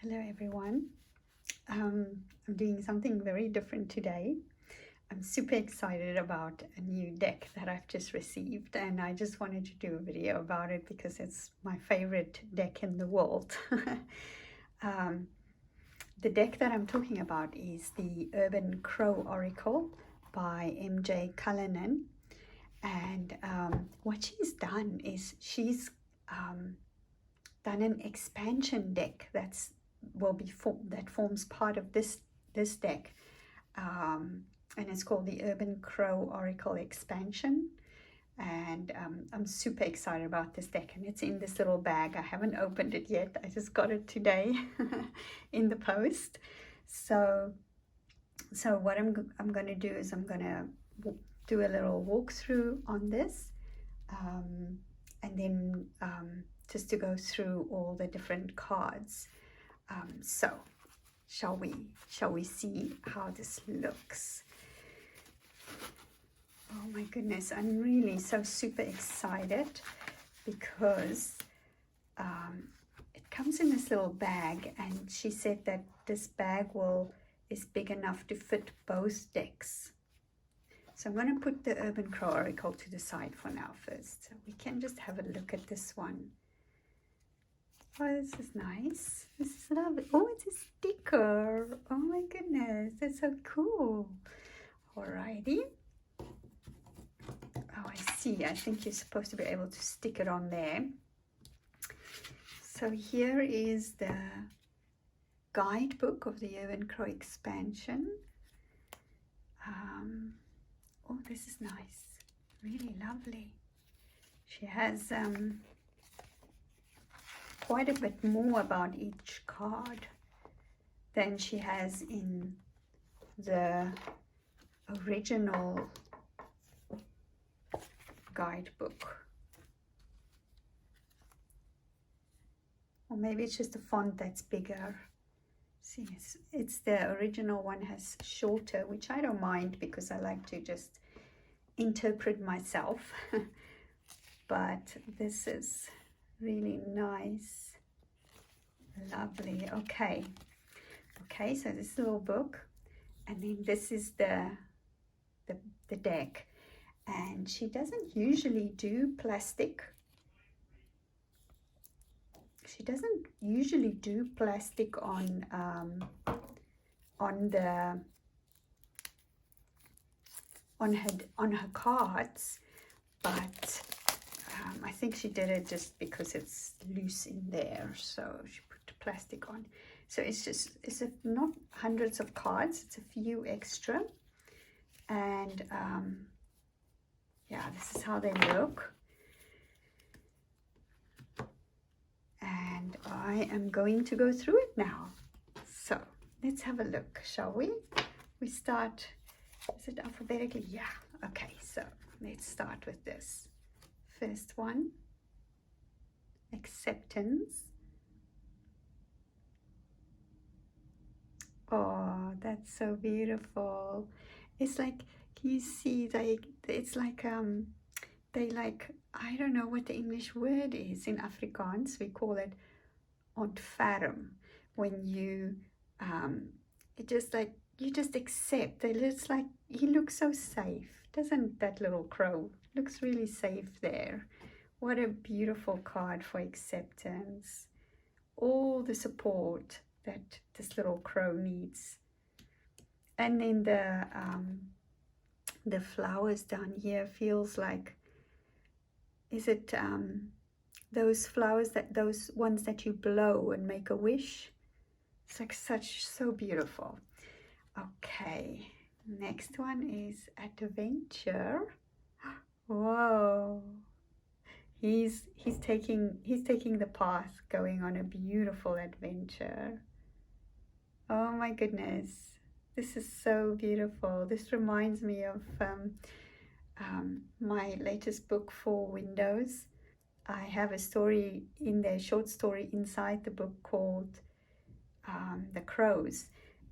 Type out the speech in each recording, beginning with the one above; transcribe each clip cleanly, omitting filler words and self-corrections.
Hello everyone. I'm doing something very different today. I'm super excited about a new deck that I've just received, and I just wanted to do a video about it because it's my favorite deck in the world. um, the deck that I'm talking about is the Urban Crow Oracle by MJ Cullinane. And what she's done is she's done an expansion deck that forms part of this deck, and it's called the Urban Crow Oracle Expansion. And I'm super excited about this deck, and it's in this little bag. I haven't opened it yet. I just got it today in the post. So what I'm going to do is I'm going to do a little walkthrough on this, and then just to go through all the different cards. So shall we see how this looks? Oh my goodness, I'm really so super excited because it comes in this little bag, and she said that this bag is big enough to fit both decks. So I'm going to put the Urban Crow Oracle to the side for now first. So we can just have a look at this one. Oh, this is nice. This is lovely. Oh, it's a sticker. Oh my goodness, that's so cool. Alrighty. Oh, I see. I think you're supposed to be able to stick it on there. So here is the guidebook of the Urban Crow expansion. Oh, this is nice. Really lovely. She has quite a bit more about each card than she has in the original guidebook. Or maybe it's just the font that's bigger. See, it's the original one has shorter, which I don't mind because I like to just interpret myself. But this is really nice. Lovely. Okay, so this little book, and then this is the deck. And she doesn't usually do plastic. She doesn't usually do plastic on her cards, but I think she did it just because it's loose in there, so she put the plastic on. So it's not hundreds of cards, it's a few extra. And yeah, this is how they look. And I am going to go through it now. So let's have a look, shall we? We start, is it alphabetically? Yeah, okay, so let's start with this. First one, acceptance. Oh, that's so beautiful. It's like, can you see, it's like they like, I don't know what the English word is in Afrikaans. We call it ontferm, when you it just like you just accept. It's like he looks so safe, doesn't that little crow? Looks really safe there. What a beautiful card for acceptance. All the support that this little crow needs. And then the flowers down here feels like, is it those flowers, those ones that you blow and make a wish? It's like so beautiful. Okay, next one is adventure. Whoa, he's taking the path, going on a beautiful adventure. Oh my goodness, this is so beautiful. This reminds me of my latest book for Windows. I have a story in there, short story inside the book called The Crows,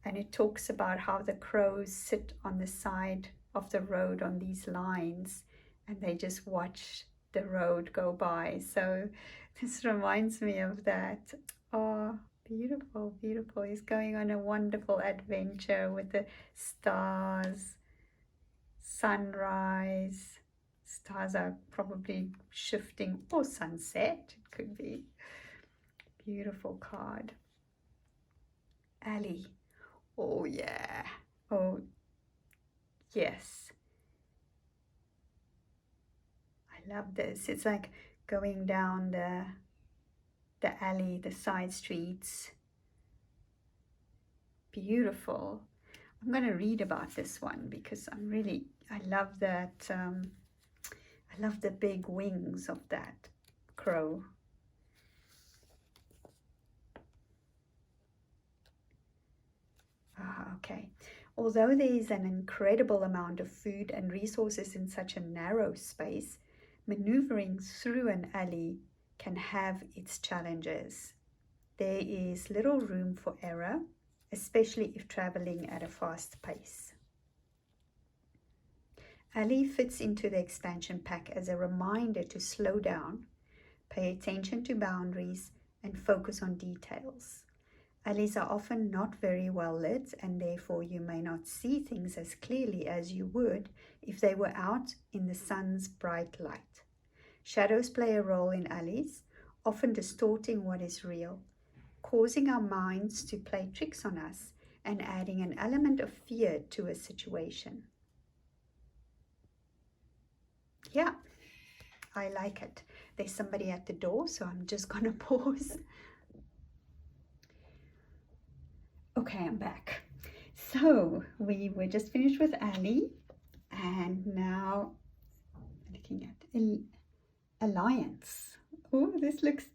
and it talks about how the crows sit on the side of the road on these lines, and they just watch the road go by. So this reminds me of that. Oh, Beautiful, beautiful. He's going on a wonderful adventure with the stars, sunrise. Stars are probably shifting, or sunset, it could be. Beautiful card. Ali. Oh, yeah. Oh, yes. I love this. It's like going down the alley, the side streets. Beautiful. I'm going to read about this one because I love that. I love the big wings of that crow. Okay. Although there is an incredible amount of food and resources in such a narrow space, maneuvering through an alley can have its challenges. There is little room for error, especially if traveling at a fast pace. Alley fits into the expansion pack as a reminder to slow down, pay attention to boundaries, and focus on details. Alleys are often not very well lit, and therefore you may not see things as clearly as you would if they were out in the sun's bright light. Shadows play a role in alleys, often distorting what is real, causing our minds to play tricks on us and adding an element of fear to a situation. Yeah, I like it. There's somebody at the door, so I'm just gonna pause. Okay, I'm back. So we were just finished with Ali, and now looking at Alliance. Oh,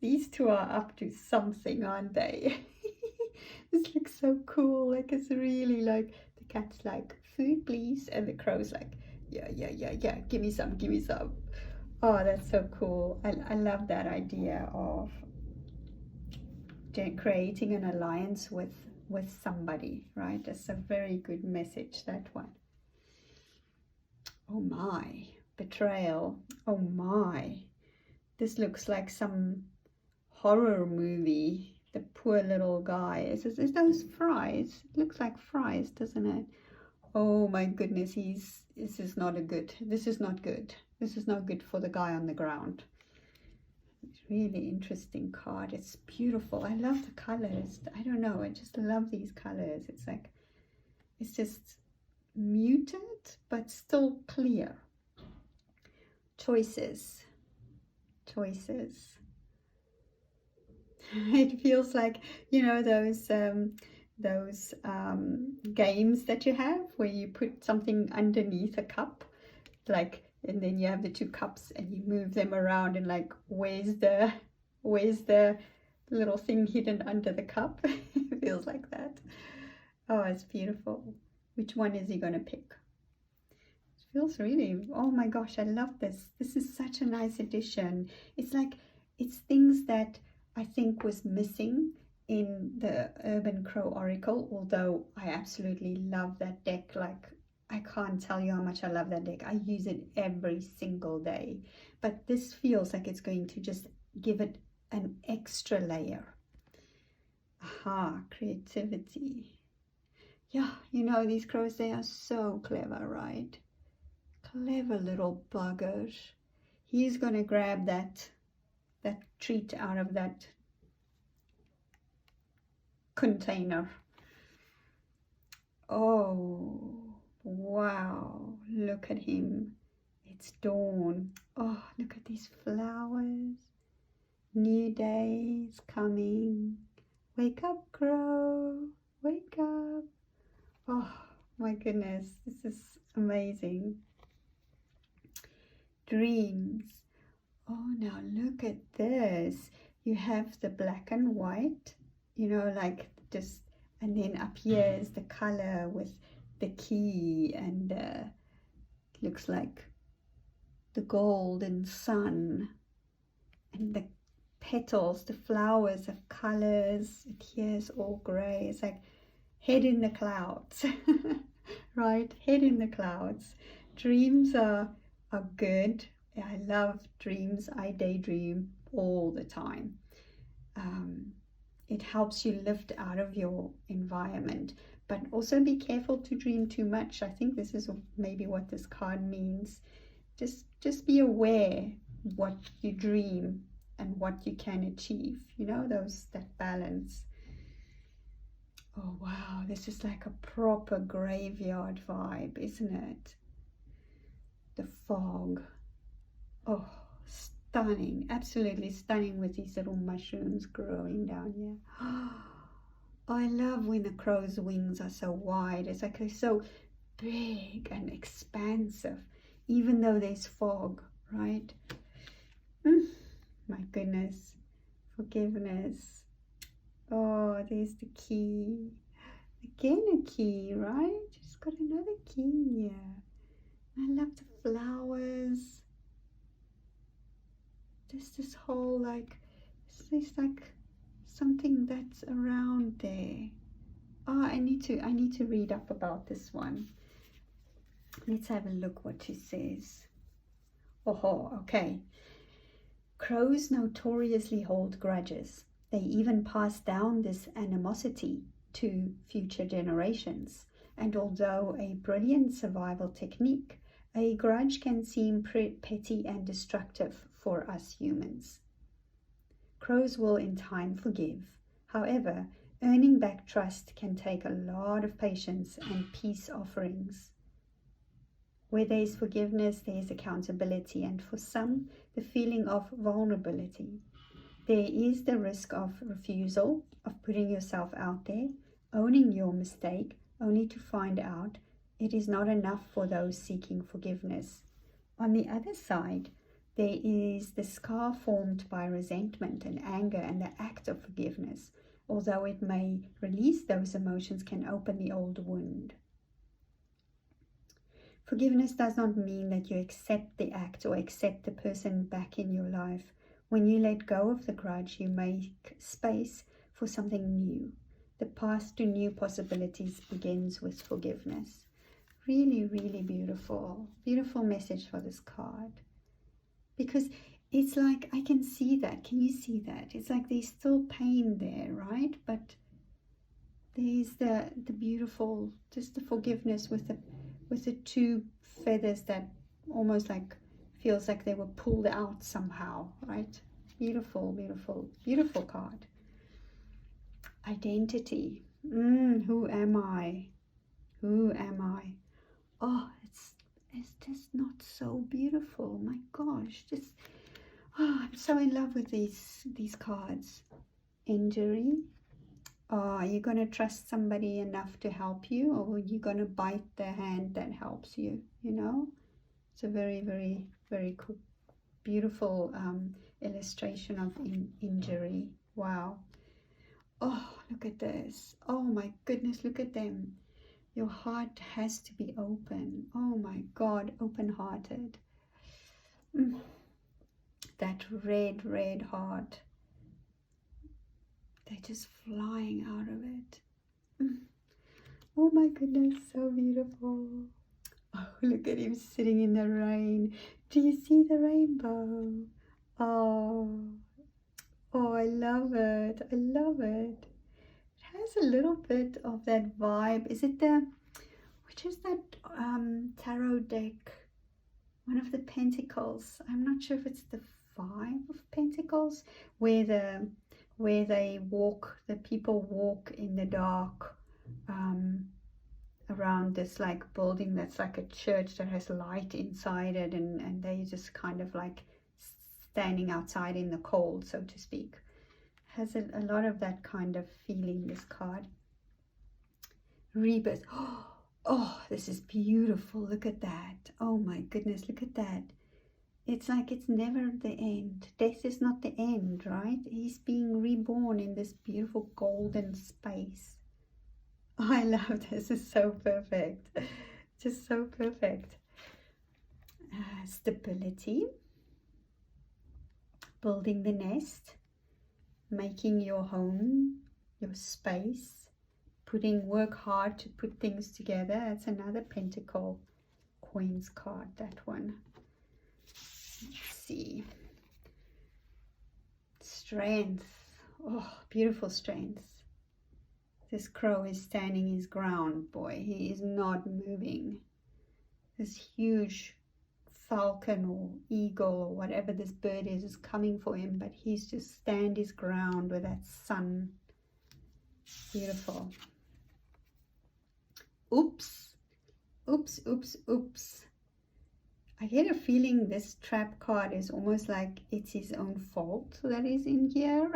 these two are up to something, aren't they? This looks so cool. Like, it's really like, the cat's like, food please, and the crow's like, yeah, give me some. Oh, that's so cool. I love that idea of creating an alliance with somebody, right? That's a very good message, that one. Oh my, betrayal. Oh my, this looks like some horror movie. The poor little guy. Is those fries? It looks like fries, doesn't it? Oh my goodness, this is not good. This is not good for the guy on the ground. It's really interesting card. It's beautiful. I love the colors. I don't know, I just love these colors. It's like, it's just muted but still clear. Choices. It feels like, you know, those games that you have where you put something underneath a cup, like, and then you have the two cups and you move them around, and like, where's the little thing hidden under the cup? It feels like that. Oh, it's beautiful. Which one is he going to pick? It feels really, oh my gosh, I love this. This is such a nice addition. It's like, it's things that I think was missing in the Urban Crow Oracle, although I absolutely love that deck. Like, I can't tell you how much I love that deck. I use it every single day. But this feels like it's going to just give it an extra layer. Aha, creativity. Yeah, you know, these crows, they are so clever, right? Clever little buggers. He's going to grab that treat out of that container. Oh, wow, look at him. It's dawn. Oh, look at these flowers. New day is coming. Wake up, crow. Wake up. Oh my goodness, this is amazing. Dreams. Oh, now look at this. You have the black and white, you know, like just, and then up here is the color with the key, and looks like the golden sun, and the petals, the flowers of colors. And here's all gray. It's like head in the clouds. Right, head in the clouds. Dreams are good. I love dreams. I daydream all the time. it helps you lift out of your environment. But also be careful to dream too much. I think this is maybe what this card means. Just be aware what you dream and what you can achieve. You know, that balance. Oh wow, this is like a proper graveyard vibe, isn't it? The fog. Oh, stunning, absolutely stunning, with these little mushrooms growing down here. I love when the crow's wings are so wide. It's like they're so big and expansive, even though there's fog, right? My goodness. Forgiveness. Oh, there's the key. Again a key, right? Just got another key here. I love the flowers. There's this whole there's like something that's around there. Oh, I need to read up about this one. Let's have a look what she says. Oh, okay. Crows notoriously hold grudges. They even pass down this animosity to future generations. And although a brilliant survival technique, a grudge can seem petty and destructive for us humans. Crows will in time forgive. However, earning back trust can take a lot of patience and peace offerings. Where there is forgiveness, there is accountability, and for some, the feeling of vulnerability. There is the risk of refusal, of putting yourself out there, owning your mistake, only to find out it is not enough for those seeking forgiveness. On the other side, there is the scar formed by resentment and anger, and the act of forgiveness, although it may release those emotions, can open the old wound. Forgiveness does not mean that you accept the act or accept the person back in your life. When you let go of the grudge, you make space for something new. The path to new possibilities begins with forgiveness. Really, really beautiful. Beautiful message for this card. Because it's like, I can see that. Can you see that? It's like there's still pain there, right? But there's the beautiful, just the forgiveness with the two feathers that almost like feels like they were pulled out somehow, right? Beautiful, beautiful, beautiful card. Identity. Who am I? Who am I? Oh, it's just not so beautiful. My gosh, I'm so in love with these cards. Injury. Are you going to trust somebody enough to help you, or are you going to bite the hand that helps you? You know, it's a very, very, very cool, beautiful illustration of injury. Wow. Oh, look at this. Oh my goodness, look at them. Your heart has to be open. Oh my God, open-hearted. That red heart. They're just flying out of it. Oh my goodness, so beautiful. Oh, look at him sitting in the rain. Do you see the rainbow? Oh, I love it. I love it. It has a little bit of that vibe. Is it which is that tarot deck? One of the Pentacles. I'm not sure if it's the Five of Pentacles, where the people walk in the dark around this like building that's like a church that has light inside it, and they just kind of like standing outside in the cold, so to speak. Has a lot of that kind of feeling, this card. Rebirth. Oh, this is beautiful. Look at that. Oh my goodness, look at that. It's like it's never the end. Death is not the end, right? He's being reborn in this beautiful golden space. Oh, I love this. It's so perfect. Just so perfect. Stability. Building the nest. Making your home, your space. Work hard to put things together. That's another Pentacle Coins card, that one. Let's see. Strength. Oh, beautiful strength. This crow is standing his ground, boy. He is not moving. This huge falcon or eagle or whatever this bird is coming for him, but he's just stand his ground with that sun. Beautiful. Oops. Oops, oops, oops. I get a feeling this trap card is almost like it's his own fault that he's in here.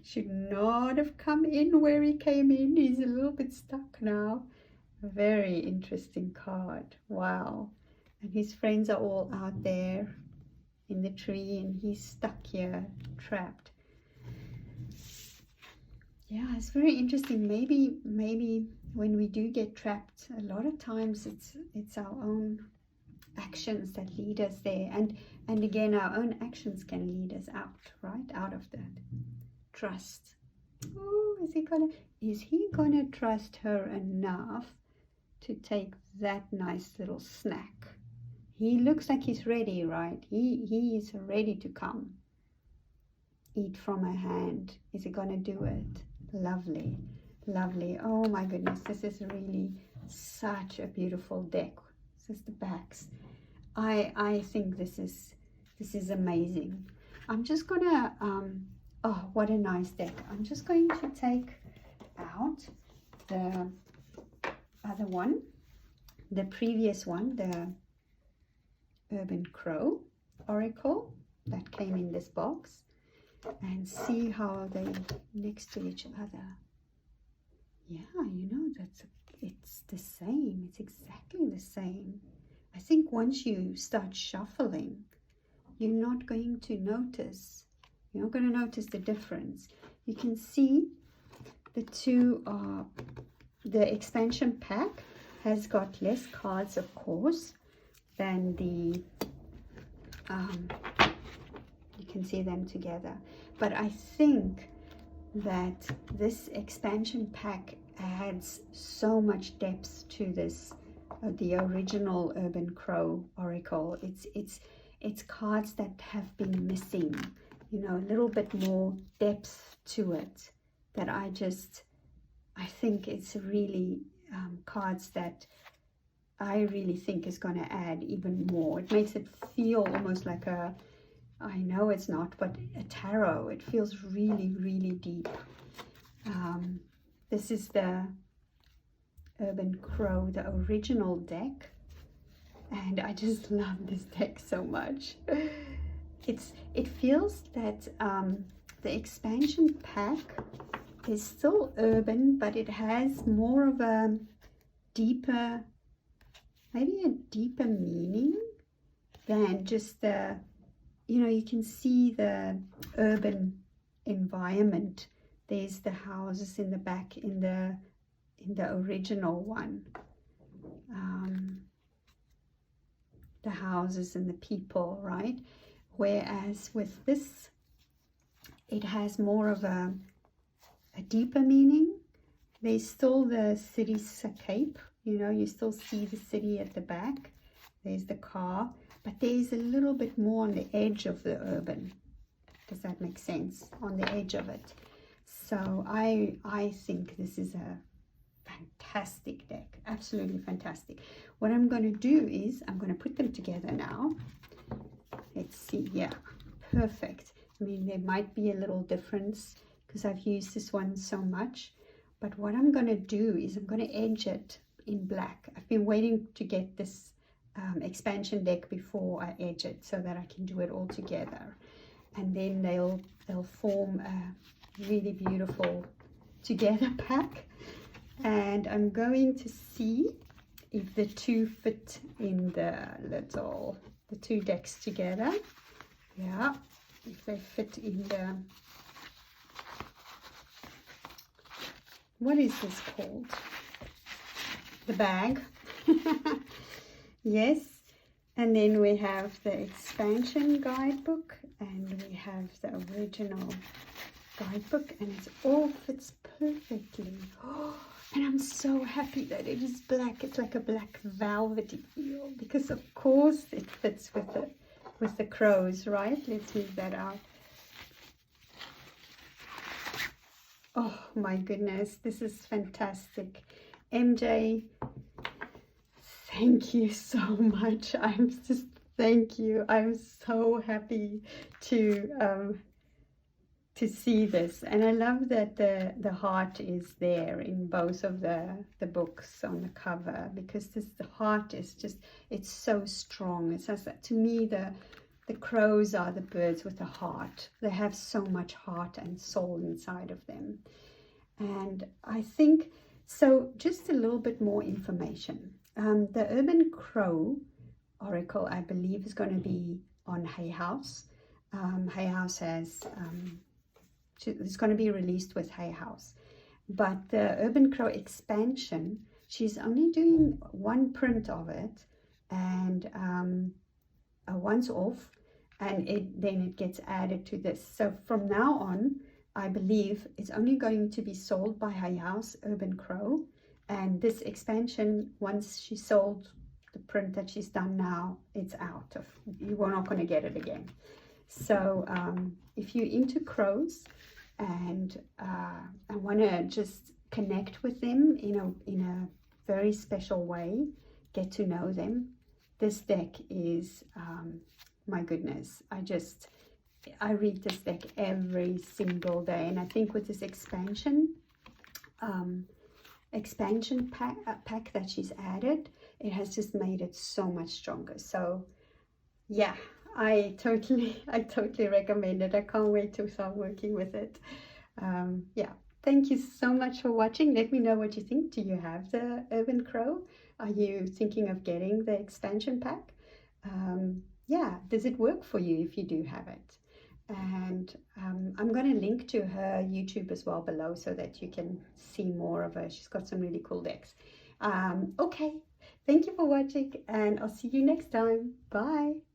Should not have come in where he came in. He's a little bit stuck now. A very interesting card. Wow. And his friends are all out there in the tree and he's stuck here, trapped. Yeah, it's very interesting. Maybe when we do get trapped, a lot of times it's our own actions that lead us there, and again our own actions can lead us out, right, out of that trust. Oh, is he gonna trust her enough to take that nice little snack? He looks like he's ready, right? He is ready to come eat from her hand. Is he gonna do it? Lovely, lovely. Oh my goodness, this is really such a beautiful deck. This is the backs. I think this is amazing. I'm just gonna oh, what a nice deck. I'm just going to take out the other one, the previous one, the Urban Crow Oracle that came in this box, and see how they next to each other. Yeah, you know, it's the same. It's exactly the same. I think once you start shuffling, you're not going to notice. You're not going to notice the difference. You can see the two are, the expansion pack has got less cards, of course, than the, you can see them together. But I think that this expansion pack adds so much depth to this, the original Urban Crow Oracle. It's cards that have been missing, you know, a little bit more depth to it, that I think it's really cards that I really think is going to add even more. It makes it feel almost like a, I know it's not, but a tarot. It feels really, really deep. This is the Urban Crow, the original deck, and I just love this deck so much. It feels that the expansion pack is still urban, but it has more of a deeper, maybe a deeper meaning than just the, you know, you can see the urban environment. There's the houses in the back in the original one, the houses and the people, right? Whereas with this, it has more of a deeper meaning. There's still the cityscape, you know, you still see the city at the back. There's the car, but there's a little bit more on the edge of the urban. Does that make sense? On the edge of it. So I think this is a fantastic deck, absolutely fantastic. What I'm going to do is I'm going to put them together now. Let's see. Yeah, perfect. I mean, there might be a little difference because I've used this one so much, but what I'm going to do is I'm going to edge it in black. I've been waiting to get this expansion deck before I edge it so that I can do it all together, and then they'll form a really beautiful together pack. And I'm going to see if the two fit in the two decks together. Yeah, if they fit in the, what is this called? The bag. Yes. And then we have the expansion guidebook and we have the original guidebook, and it all fits perfectly. Oh, and I'm so happy that it is black. It's like a black velvety feel, because of course it fits with the crows, right? Let's move that out. Oh my goodness, this is fantastic. MJ, thank you so much. Thank you. I'm so happy to see this, and I love that the heart is there in both of the books on the cover, because the heart is just, it's so strong. It says that to me, the crows are the birds with a heart. They have so much heart and soul inside of them. And I think, so just a little bit more information. The Urban Crow Oracle, I believe, is going to be on Hay House. Hay House has, it's going to be released with Hay House. But the Urban Crow expansion, she's only doing one print of it, and once off, and then it gets added to this. So from now on, I believe it's only going to be sold by Hay House Urban Crow, and this expansion, once she sold the print that she's done now, it's out of, you are not going to get it again. So if you're into crows and I want to just connect with them in a very special way, get to know them, this deck is, my goodness, I read this deck every single day. And I think with this expansion pack that she's added, it has just made it so much stronger. So yeah, I totally recommend it. I can't wait to start working with it. Yeah, thank you so much for watching. Let me know what you think. Do you have the Urban Crow? Are you thinking of getting the expansion pack? Yeah, does it work for you if you do have it? And I'm going to link to her YouTube as well below, so that you can see more of her. She's got some really cool decks. Okay, thank you for watching, and I'll see you next time. Bye.